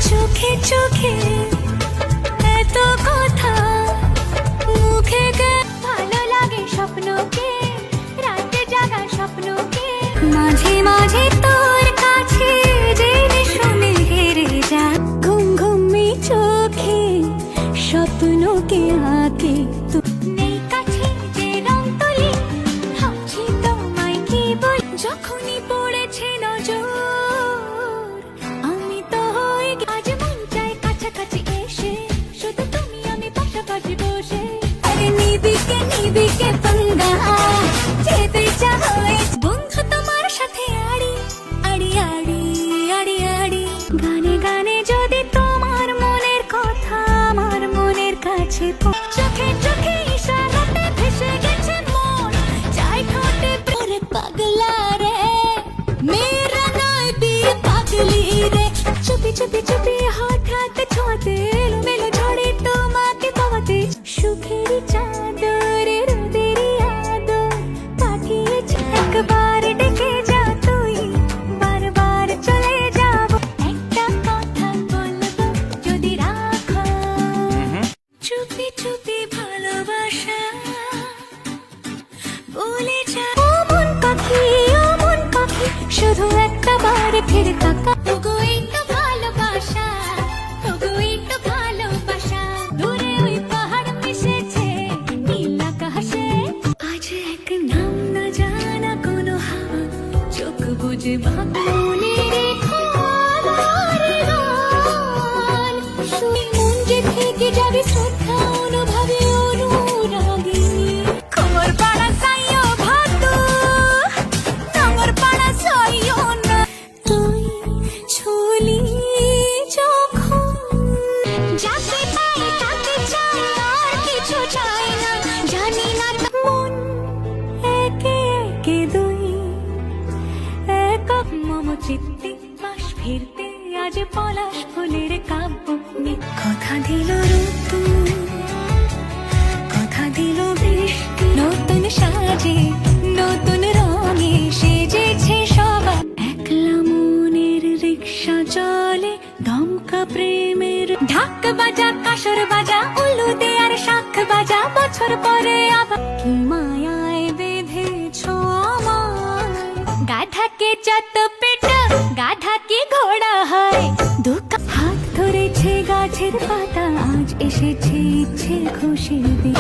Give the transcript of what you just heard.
চোখে চোখে এত কথা মুখে গে ভালো লাগে স্বপ্নকে রাতে জাগা স্বপ্নকে মাঝে মাঝে তোর কাছে জেনে শুনে হেরে যা ঘুম ঘুমি চোখে স্বপ্নকে আঁকে নেই কাছে যে রং তুলি ভাবছি তোমায় কি বল যখনই পড়েছে নজর আমি তো হয়ে আজ মন চাই কাছাকাছি এসে শুধু তুমি আমি পাশাপাশি বসে আরে নিবিকে পঙ্গা যেতে চাই বন্ধু তোমার সাথে আড়ি আড়ি আড়ি আড়ি আড়ি গানে গানে যদি তোমার মনের কথা আমার মনের কাছে চোখে চোখে ইশারাতে ভেসে গেছে মন চাই ঠোঁটে প্রেমে পাগলা রে মেরা নয় বিয়ে পাগলি রে চুপি চুপি চুপি হঠাৎ ছোঁয়াতে এলোমেলো ঝড়ে তোমাকে পাওয়াতে সুখের চাদর রোদের আদর পাঠিয়েছে একবার ডেকে যা তুই বারবার চলে যাব একটা কথা বলবো যদি রাখো চুপি চুপি ভালোবাসা বলে যা ও মন পাখি শুধু একটা বার ফিরে তাকা ওগো একটু ভালোবাসা ওগো একটু ভালোবাসা দূরে ওই পাহাড় মিশেছে নীল আকাশে আজ এক নাম না জানা কোনো হাওয়া চোখ বুঝে ভাবনে রেখো আমার গান শুনে মন যে থেকে যাবে শ্রদ্ধা অনুভবে অনুরাগিনী খবর পাড়া সাইও ভাদু নম্বর পাড়া সাইও না তুই ছুলি যখন যাকে পাই তাকে চাই আর কিছু চাই না জানি না মন একে একে দুই একক মম চিত্তে পাশ ফিরতে আজ পলাশ ফুলের কাব্য কথা দিল ঋতু কথা দিল বৃষ্টি নতুন সাজে নতুন রঙে সেজেছে সবাই একলা মনের রিক্সা চলে দমকা প্রেমের ঢাক বাজা কাসর বাজা উলুদে আর শাখ বাজা বছর পরে আবার কি মায়ায় বেঁধেছ আমার গাধাকে যত পেট গাধা কি ঘোড়া হয় দুঃখ হাত ধরেছে গাছের পাতা আজ এসেছে ইচ্ছে খুশির দিন